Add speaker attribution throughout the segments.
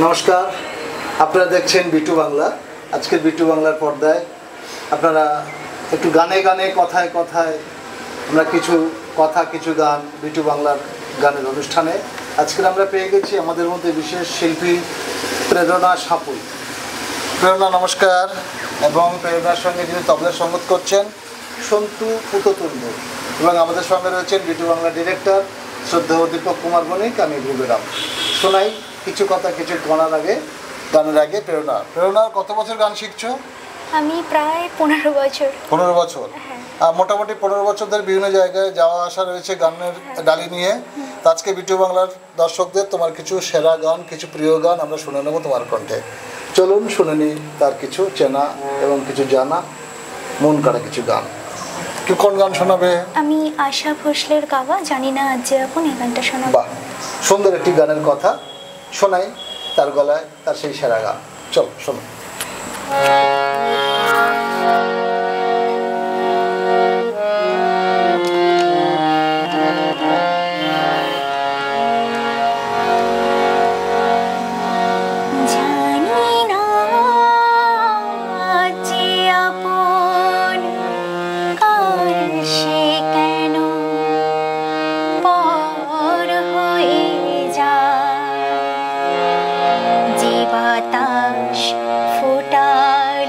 Speaker 1: নমস্কার, আপনারা দেখছেন বিটু বাংলা। আজকের বিটু বাংলার পর্দায় আপনারা একটু গানে গানে কথায় কথায় আমরা কিছু গান বিটু বাংলার গানের অনুষ্ঠানে আজকের আমরা পেয়ে গেছি আমাদের মধ্যে বিশেষ শিল্পী প্রেরণা সাপুই। প্রেরণা নমস্কার। এবং প্রেরণার সঙ্গে যিনি তবলার সঙ্গত করছেন সন্তু পুততুণ্ড, এবং আমাদের সঙ্গে রয়েছেন বিটু বাংলার ডিরেক্টর শ্রদ্ধেয় দীপক কুমার বণিক। আমি ভুবেরাম শোনাই কিছু কথা কিছু গানের আগে। প্রেরণার কত বছর গান শিখছো?
Speaker 2: আমি প্রায় 15 বছর।
Speaker 1: 15 বছর। মোটামুটি 15 বছর ধরে বিভিন্ন জায়গায় যাওয়া আসা রয়েছে গানের ডালি নিয়ে। আজকে বিটু বাংলার দর্শকদের তোমার কিছু সেরা গান, কিছু প্রিয় গান আমরা শুনে নেবো তোমার কণ্ঠে। চলুন শুনে নিই তার কিছু চেনা এবং কিছু জানা মন কাড়া কিছু গান। কোন গান শোনাবে?
Speaker 2: আমি আশা ভোসলের গাওয়া জানি না আজ যে এখন এই গানটা শোনাবো।
Speaker 1: বাহ, সুন্দর একটি গানের কথা শোনাই তার গলায়, তার সেই সেরা গান। চল শোনো।
Speaker 2: বাতাস ফোটার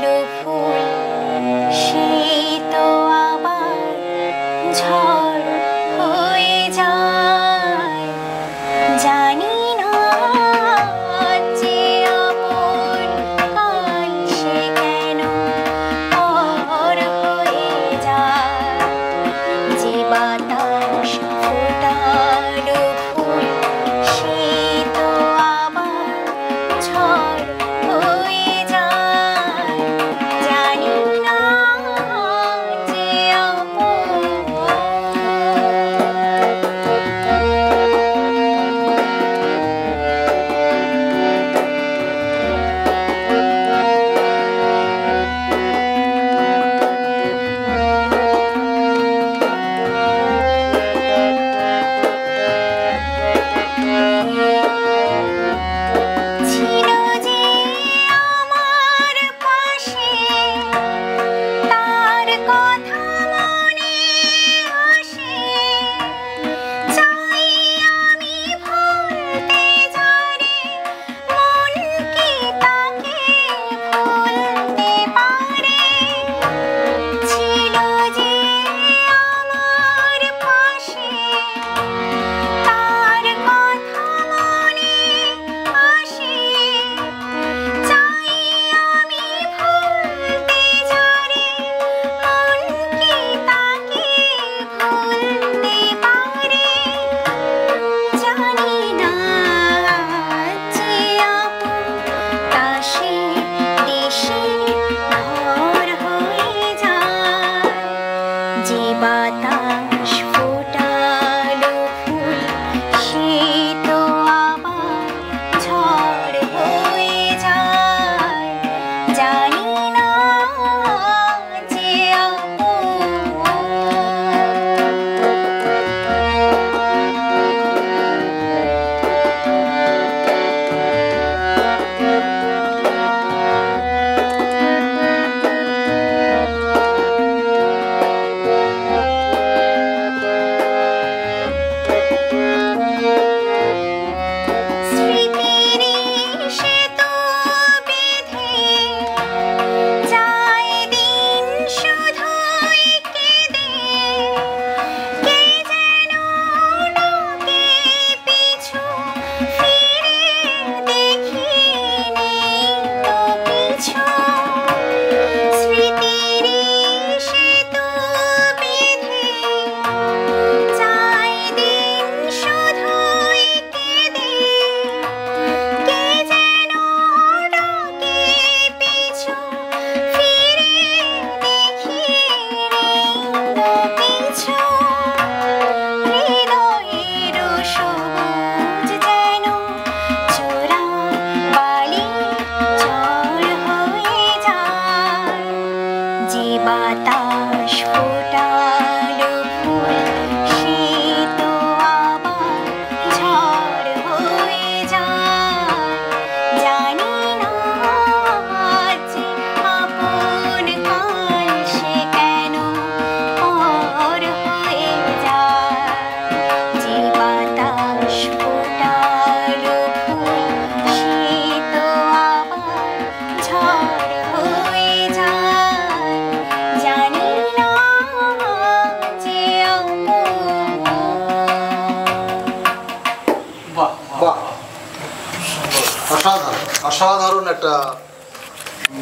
Speaker 1: একটা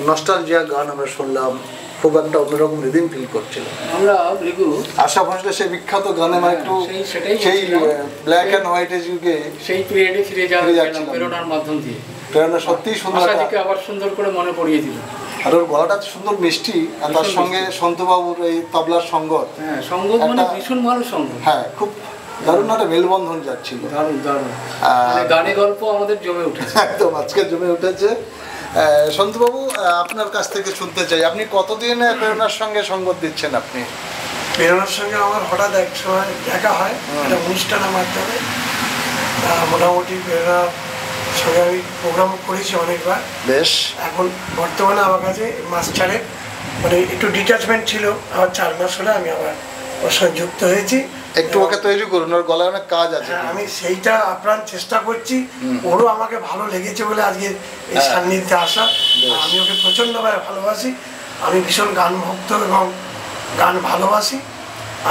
Speaker 1: নস্টালজিয়া গান আমরা শুনলাম, খুব একটা অন্যরকম রিদিম ফিল করছিল।
Speaker 3: আমরা রিগু
Speaker 1: আশা ভোসলে সেই বিখ্যাত গানে মানে একটু সেই ব্ল্যাক অ্যান্ড হোয়াইট যুগে
Speaker 3: সেই পিরিয়ডে ফিরে যাচ্ছিলাম প্রেরণার মাধ্যম দিয়ে।
Speaker 1: প্রেরণা সত্যিই সুন্দর,
Speaker 3: আশাদিকে আবার সুন্দর করে মনে পড়িয়ে দিল।
Speaker 1: আর ওর গলাটা সুন্দর মিষ্টি, আর তার সঙ্গে সন্তুবাবুর এই তবলার সঙ্গত,
Speaker 3: হ্যাঁ সঙ্গত মানে ভীষণ ভালো সঙ্গত,
Speaker 1: হ্যাঁ খুব দারুণ একটা মেলবন্ধন যাচ্ছিল,
Speaker 3: দারুণ দারুণ। গানে গল্প আমাদের জমে উঠেছে
Speaker 1: একদম, আজকে জমে উঠেছে। সন্তুবাবু, আপনার কাছ থেকে শুনতে চাই, আপনি কতদিন প্রেরণার সঙ্গে সঙ্গত দিচ্ছেন? আপনি
Speaker 4: প্রেরণার সঙ্গে আমার হঠাৎ এক সময় দেখা হয় একটা অনুষ্ঠানের মাধ্যমে। মোটামুটি প্রেরণার সঙ্গে আমি প্রোগ্রাম করেছি অনেকবার।
Speaker 1: বেশ,
Speaker 4: এখন বর্তমানে আমার কাছে মাস চারেক মানে একটু ডিট্যাচমেন্ট ছিল, আবার 4 মাস হলে আমি আবার ওর সঙ্গে যুক্ত হয়েছি।
Speaker 1: একটু ওকে তৈরি করুন, ওর গলায় অনেক কাজ আছে।
Speaker 4: আমি সেইটা আপ্রাণ চেষ্টা করছি, ওরও আমাকে ভালো লেগেছে বলে আজকে এই সান্নিধ্যে আসা। আমি ওকে প্রচণ্ডভাবে ভালোবাসি, আমি ভীষণ গান ভক্ত এবং গান ভালোবাসি।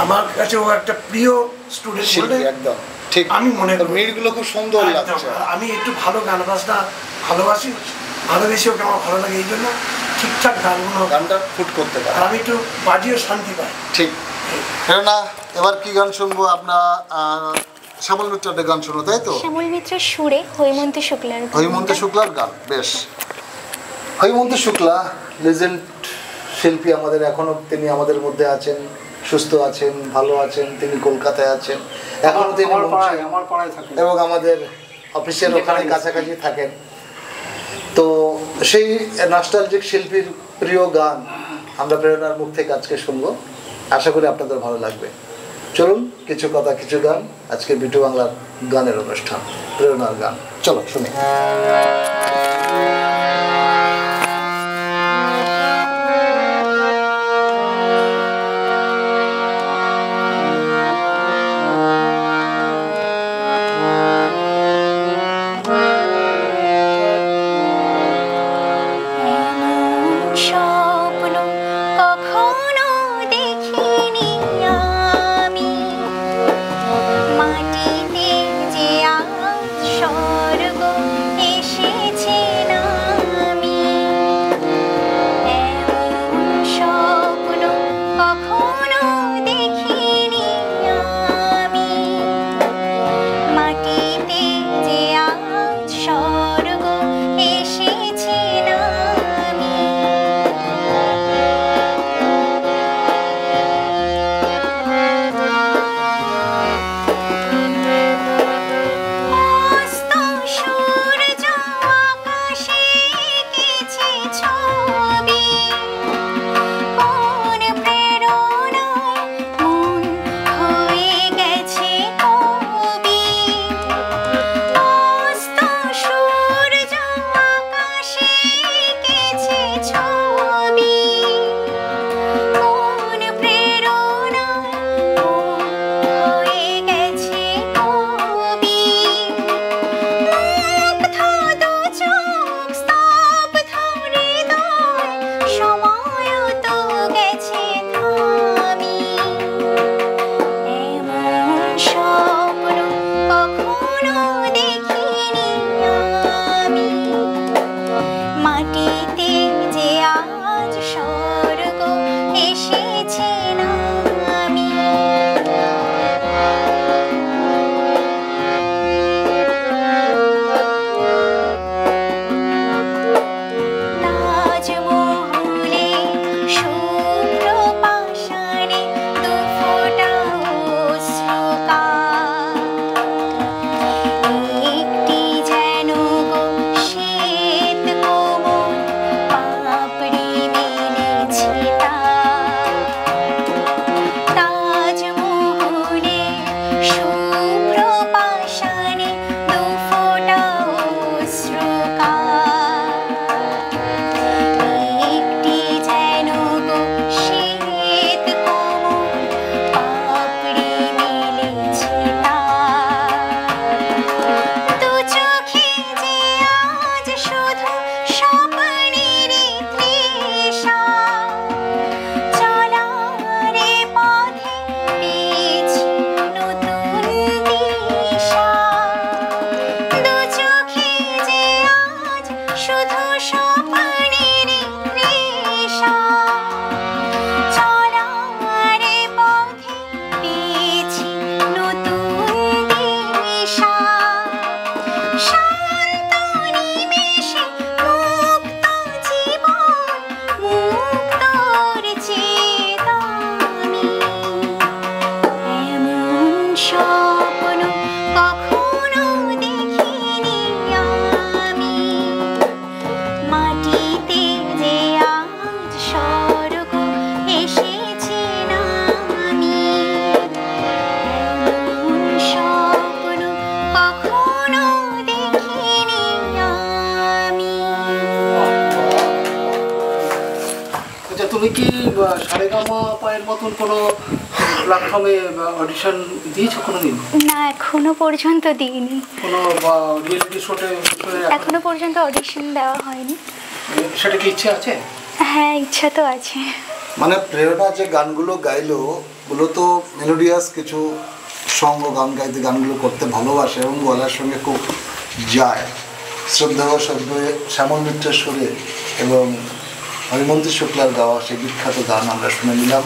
Speaker 4: আমার কাছে ও একটা প্রিয় স্টুডেন্ট বলে
Speaker 1: একদম ঠিক
Speaker 4: আমি মনে করি।
Speaker 1: মিটগুলো খুব সুন্দর লাগছে।
Speaker 4: আমি একটু ভালো গান বাজনা ভালোবাসি, ভালোবেসে ওকে আমার ভালো লাগে, এই জন্য ঠিকঠাক
Speaker 1: গানটা ফুট করতে পারে,
Speaker 4: আর আমি একটু বাজিও শান্তি পাই।
Speaker 1: ঠিক। না, এবার কি গান শুনবো? আপনার শ্যামল মিত্রের গান শুনো, তাই তো?
Speaker 2: শ্যামল মিত্রের সুরে হৈমন্ত শুক্লার গান।
Speaker 1: হৈমন্ত শুক্লার গান, বেশ। হৈমন্ত শুক্লা লেজেন্ড শিল্পী আমাদের, এখনো তিনি আমাদের মধ্যে আছেন, সুস্থ আছেন, ভালো আছেন। তিনি কলকাতায় আছেন, এখনো তিনি
Speaker 3: আমার পাড়ায় থাকেন
Speaker 1: এবং আমাদের অফিসের ওখানে কাছাকাছি থাকেন। তো সেই নস্টালজিক শিল্পীর প্রিয় গান আমরা প্রেরণার মুখ থেকে আজকে শুনবো, আশা করি আপনাদের ভালো লাগবে। চলুন, কিছু কথা কিছু গান, আজকে বিটু বাংলার গানের অনুষ্ঠান, প্রেরণার গান। চলো শুনি।
Speaker 2: রাজমহলে
Speaker 3: আচ্ছা, তুমি কি সারেগামা পায়ের মতন কোনো প্ল্যাটফর্মে অডিশন দিয়েছো কোনোদিন?
Speaker 2: না, এখনো পর্যন্ত দিইনি।
Speaker 3: কোনো রিয়েলিটি শোতে?
Speaker 2: এখনো পর্যন্ত অডিশন দেওয়া হয়নি।
Speaker 3: সেটা কি ইচ্ছে আছে?
Speaker 2: হ্যাঁ, ইচ্ছা তো আছে।
Speaker 1: মানে প্রেরণা যে গানগুলো গাইলো ওগুলো তো মেলোডিয়াস কিছু সঙ্গ গান গাইতে, গানগুলো করতে ভালোবাসে এবং গলার সঙ্গে খুব যায়। শ্রদ্ধেয় শ্যামল মিত্রের সুরে এবং হরিমন্তী শুক্লার গাওয়া সেই বিখ্যাত গান আমরা শুনে নিলাম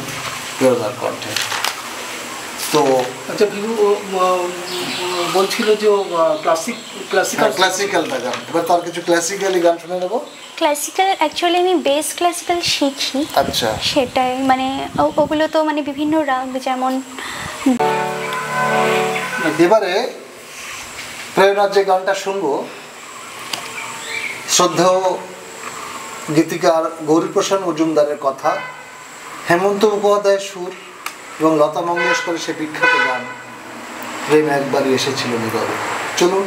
Speaker 1: প্রেরণার কণ্ঠে। তো
Speaker 3: আচ্ছা, বিভু বলছিল যে
Speaker 1: ক্লাসিক্যালটা গান, এবার তার কিছু ক্লাসিক্যালি গান শুনে নেবো।
Speaker 2: ক্লাসিক্যাল অ্যাকচুয়ালি আমি বেস ক্লাসিক্যাল শিখি।
Speaker 1: আচ্ছা,
Speaker 2: সেটাই মানে ওগুলো তো মানে বিভিন্ন রাগ, যেমন
Speaker 1: এবারে প্রেরণার যে গানটা শুনবো, শ্রদ্ধেয় গীতিকার গৌরীপ্রসাদ মজুমদারের কথা, হেমন্ত মুখোপাধ্যায়ের সুর এবং লতা মঙ্গেশকরের সে বিখ্যাত গান প্রেম একবারই এসেছিল নীরবে। চলুন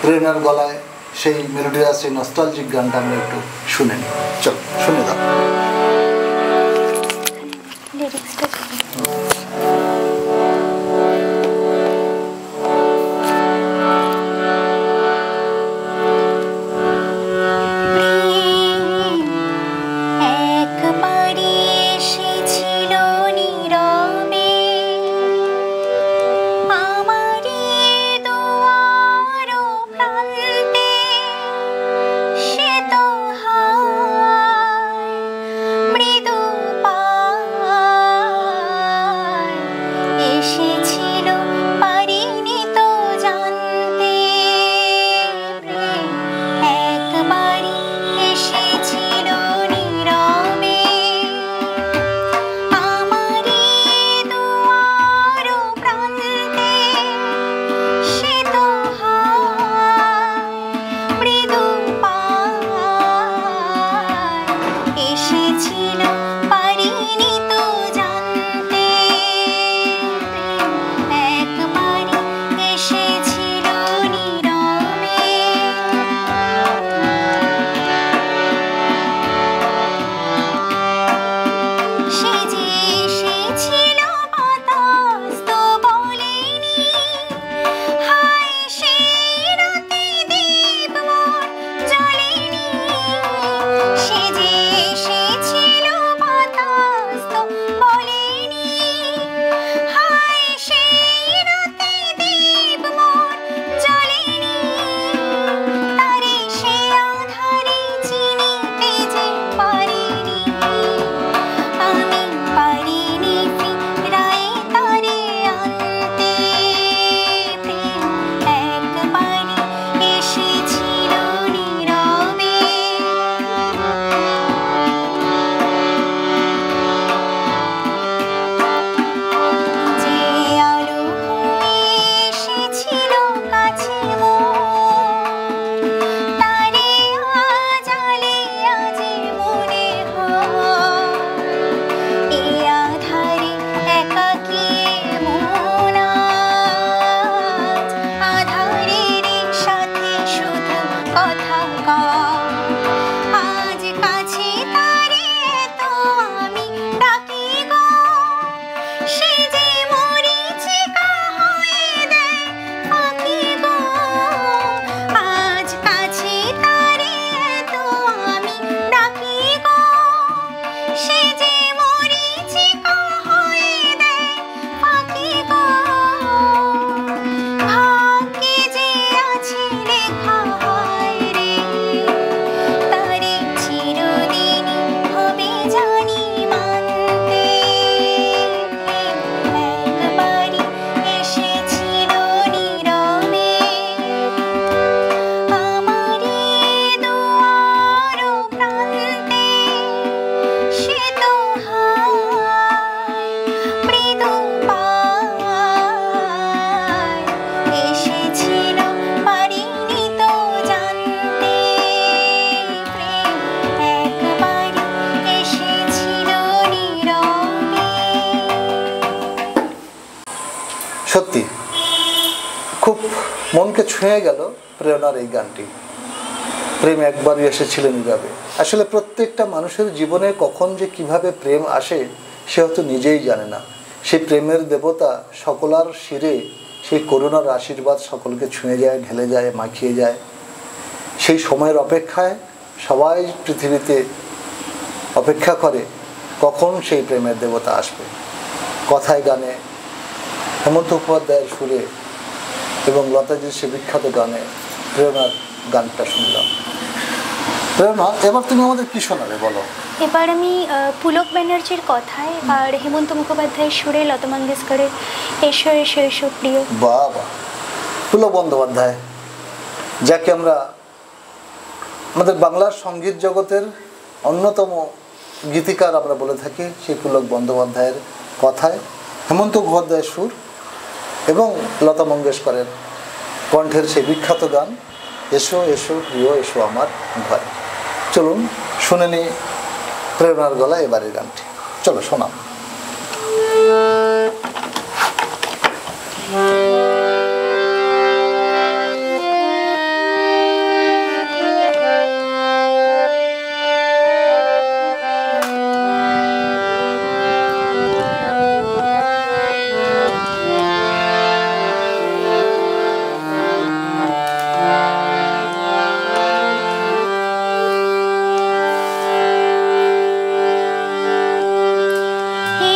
Speaker 1: প্রেরণার গলায় সেই মেলোডিয়াস, সেই নস্টালজিক গানটা আমরা একটু শুনে নিই। চল শুনে দাও।
Speaker 2: লিরিক্সটা
Speaker 1: সত্যি খুব মনকে ছুঁয়ে গেল প্রেরণার এই গানটি। প্রেম একবারই এসেছিল নীরবে। আসলে প্রত্যেকটা মানুষের জীবনে কখন যে কিভাবে প্রেম আসে সে হয়তো নিজেই জানে না। সেই প্রেমের দেবতা সকলার শিরে সেই করুণার আশীর্বাদ সকলকে ছুঁয়ে যায়, ঢেলে যায়, মাখিয়ে যায়। সেই সময়ের অপেক্ষায় সবাই পৃথিবীতে অপেক্ষা করে কখন সেই প্রেমের দেবতা আসবে। কথায় গানে হেমন্ত মুখোপাধ্যায়ের সুরে এবং লতাজির সে বিখ্যাত গানে প্রেরণার গানটা শুনলাম। প্রেরণা, এবার তুমি আমাদের কি শোনাবে বলো?
Speaker 2: এবার আমি পুলক ব্যানার্জির কথায় আর হেমন্ত মুখোপাধ্যায়ের সুরে লতা মঙ্গেশকরের এসো এসো এসো প্রিয়।
Speaker 1: বাবা, পুলক বন্দ্যোপাধ্যায়, যাকে আমরা আমাদের বাংলার সঙ্গীত জগতের অন্যতম গীতিকার আমরা বলে থাকি, সেই পুলক বন্দ্যোপাধ্যায়ের কথায় হেমন্ত মুখোপাধ্যায়ের সুর এবং লতা মঙ্গেশকরের কণ্ঠের সেই বিখ্যাত গান এসো এসো প্রিয় এসো আমার ঘরে। চলুন শুনে নিই প্রেরণার গলা এবারের গানটি। চলো শোনাও।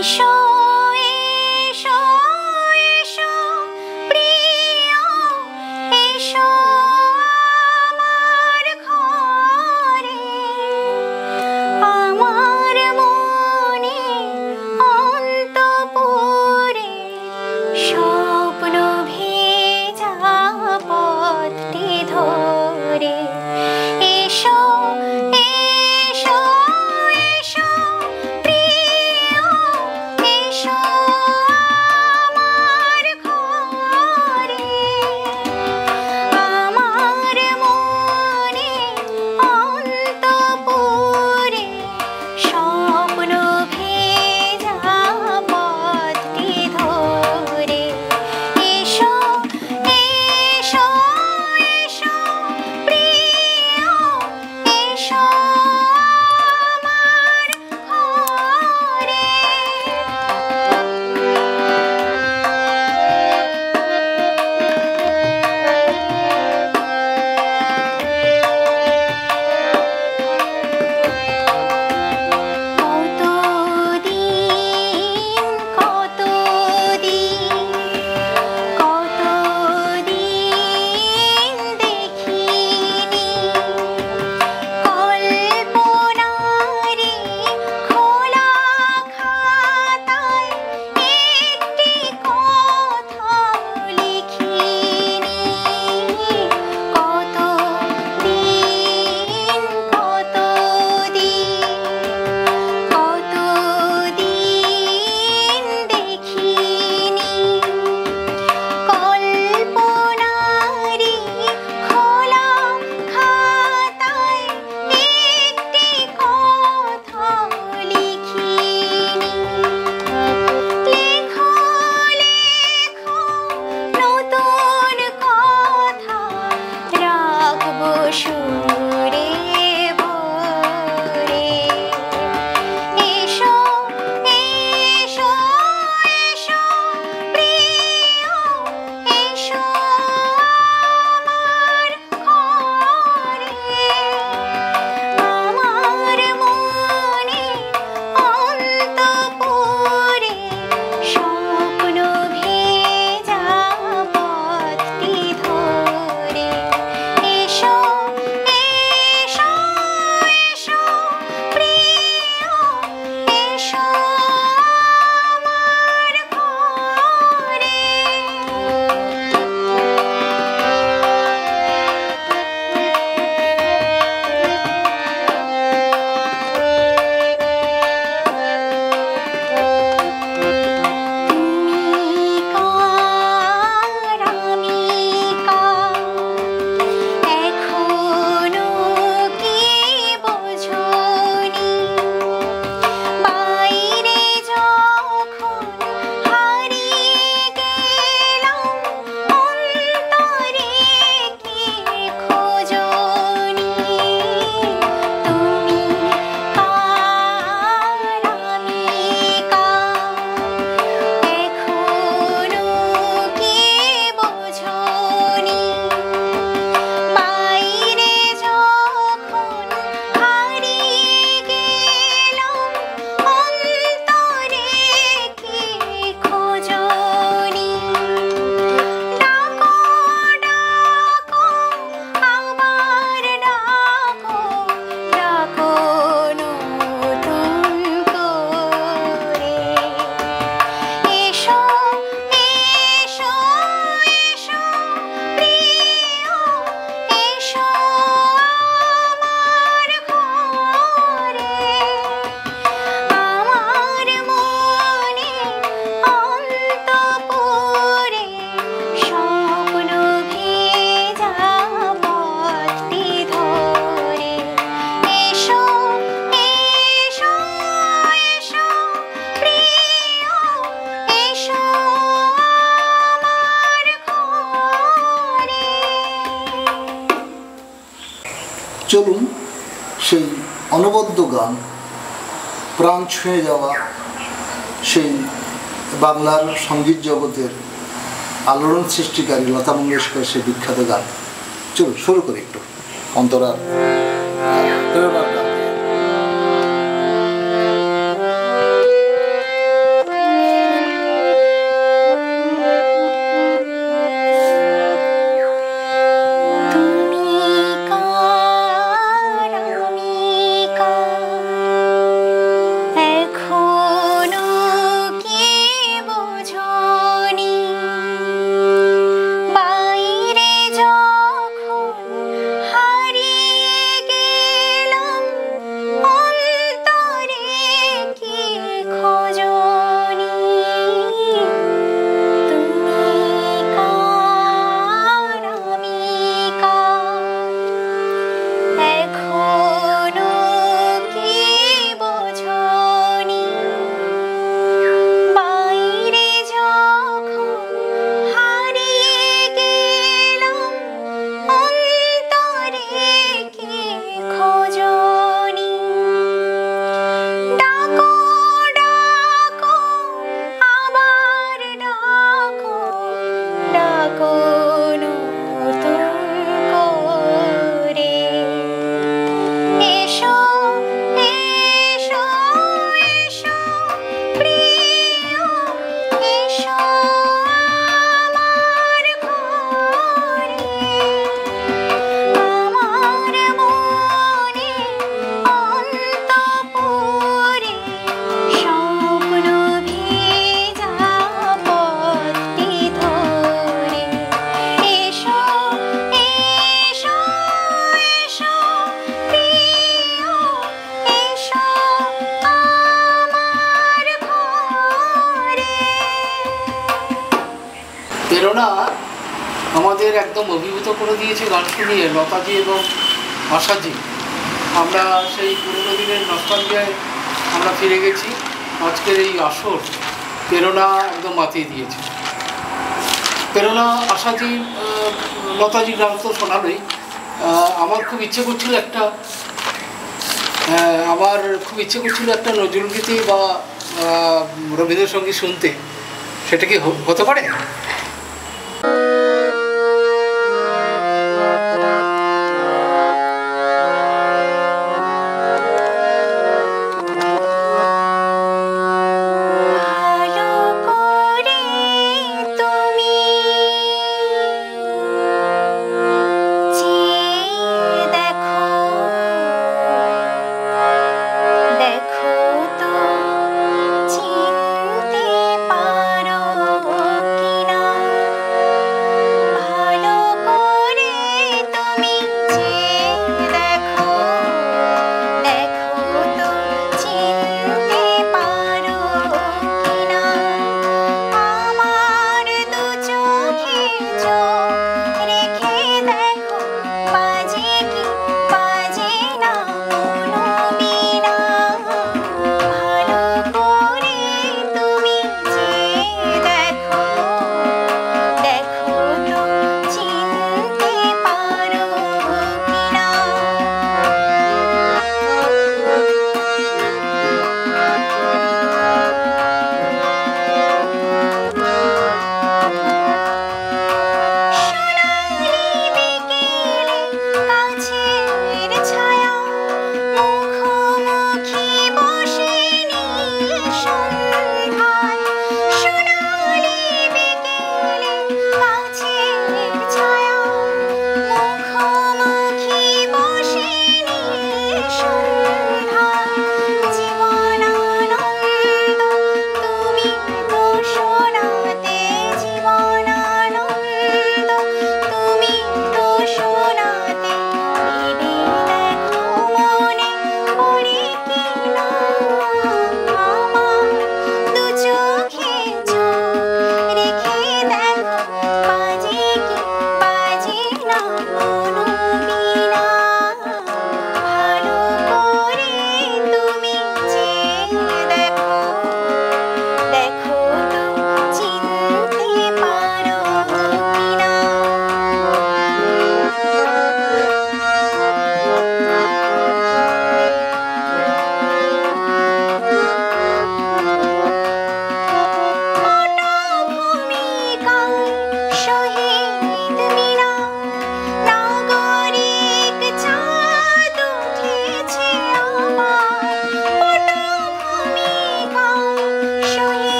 Speaker 2: এসো এসো এসো প্রিয় এসো আমার ঘরে, আমার মনে অন্তঃপুরে স্বপ্ন ভেজা পথটি ধরে। এসো এসো এসো প্রিয়
Speaker 1: অনবদ্য গান, প্রাণ ছুঁয়ে যাওয়া সেই বাংলার সঙ্গীত জগতের আলোড়ন সৃষ্টিকারী লতা মঙ্গেশকর সেই বিখ্যাত গান। চলো শুরু করি একটু অন্তরার প্রেরণার গান দিয়ে।
Speaker 3: প্রেরণা আমাদের একদম অভিভূত করে দিয়েছে গান শুনিয়ে, লতাজি এবং আশাজি। আমরা সেই পুরনো দিনের নস্টালজিয়ায় আমরা ফিরে গেছি। আজকের এই আসর প্রেরণা একদম মাতিয়ে দিয়েছে। প্রেরণা, আশাজি, লতাজি গান তো শোনালোই। আমার খুব ইচ্ছে করছিল একটা নজরুলগীতি বা রবীন্দ্রসঙ্গীত শুনতে। সেটা কি হতে পারে?
Speaker 2: দেখো তো চিনতে পারো কিনা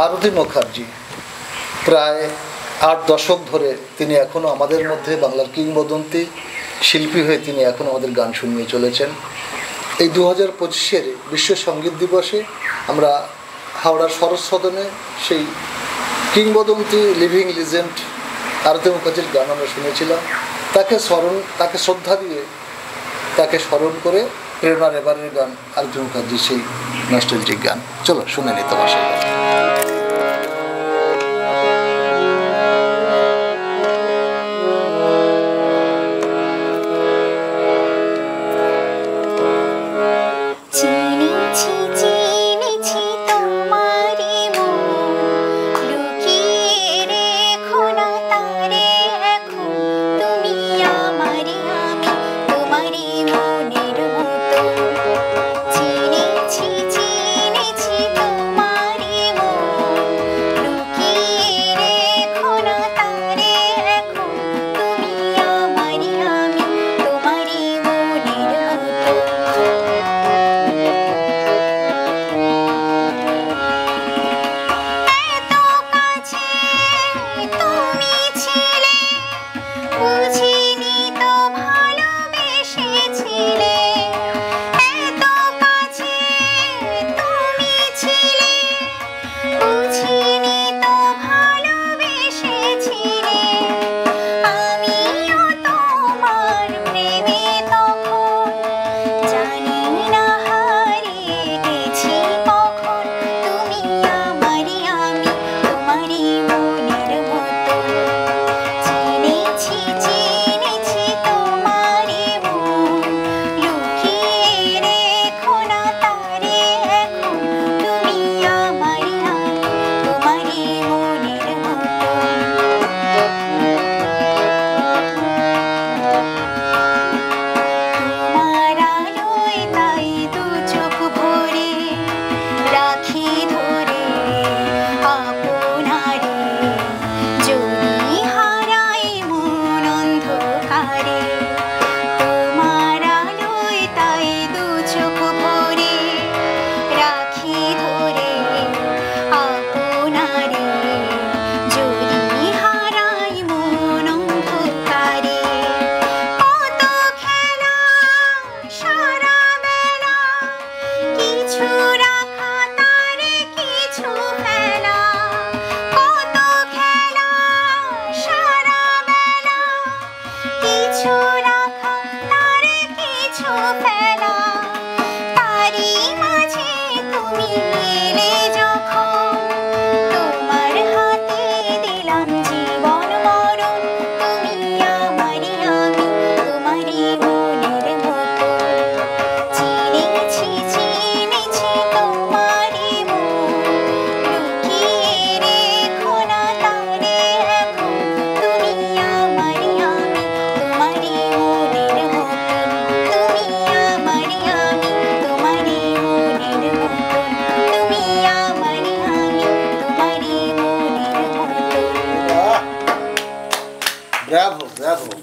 Speaker 1: আরতি মুখার্জি প্রায় 8 দশক ধরে তিনি এখনও আমাদের মধ্যে বাংলার কিংবদন্তি শিল্পী হয়ে তিনি এখন আমাদের গান শুনিয়ে চলেছেন। এই 2025-এর বিশ্ব সঙ্গীত দিবসে আমরা হাওড়ার সরস সদনে সেই কিংবদন্তি লিভিং লিজেন্ড আরতি মুখার্জির গান আমরা শুনেছিলাম। তাকে শ্রদ্ধা দিয়ে তাকে স্মরণ করে প্রেরণার এবারের গান আরতি মুখার্জির সেই নস্টালজিক গান। চলো শুনে নিতে পারছি।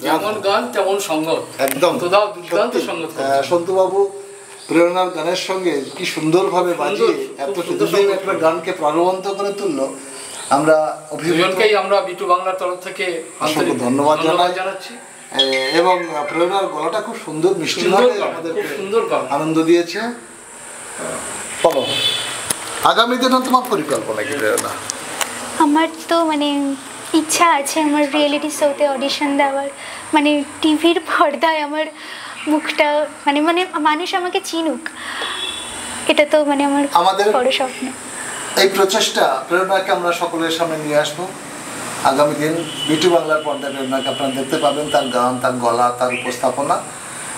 Speaker 3: যেমন গান তেমন সঙ্গত,
Speaker 1: একদম
Speaker 3: দুর্দান্ত সঙ্গত।
Speaker 1: সন্তুবাবু প্রেরণার গানের সঙ্গে কি সুন্দরভাবে বাজিয়ে এত সুন্দর একটা গানকে প্রাণবন্ত করে তুললো। আমরা
Speaker 3: দুজনকেই আমরা বিটু বাংলার তরফ থেকে
Speaker 1: অসংখ্য ধন্যবাদ জানাচ্ছি। এবং প্রেরণার গলাটা খুব সুন্দর মিষ্টিভাবে আমাদের
Speaker 3: সুন্দর
Speaker 1: আনন্দ দিয়েছে। বলো আগামী দিনে তোমার পরিকল্পনা কি প্রেরণা?
Speaker 2: আমার তো মানে ইচ্ছা আছে আমার রিয়েলিটি শোতে অডিশন দেওয়ার, মানে টিভির পর্দায় আমার মুখটা মানে মানে মানুষ আমাকে চিনুক, এটা তো মানে আমার বড় স্বপ্ন।
Speaker 1: এই প্রচেষ্টা প্রেরণাকে আমরা সকলের সামনে নিয়ে আসবো। আগামী দিন বিটু বাংলার পর্দায় প্রেরণাকে আপনারা দেখতে পাবেন, তার গান, তার গলা, তার উপস্থাপনা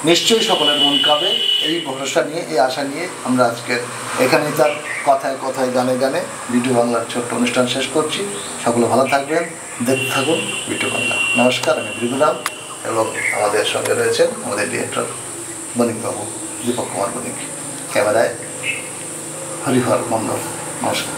Speaker 1: নিশ্চয়ই সকলের মন কাবে। এই ভরসা নিয়ে, এই আশা নিয়ে আমরা আজকে এখানেই তার কথায় কথায় গানে গানে বিটু বাংলার ছোট্ট অনুষ্ঠান শেষ করছি। সকলে ভালো থাকবেন, দেখতে থাকুন বিটু বাংলা। নমস্কার, আমি ভৃগুরাম এবং আমাদের সঙ্গে রয়েছেন আমাদের ডিরেক্টর বণিকবাবু, দীপক কুমার বণিক, ক্যামেরায় হরিহর মন্ডল। নমস্কার।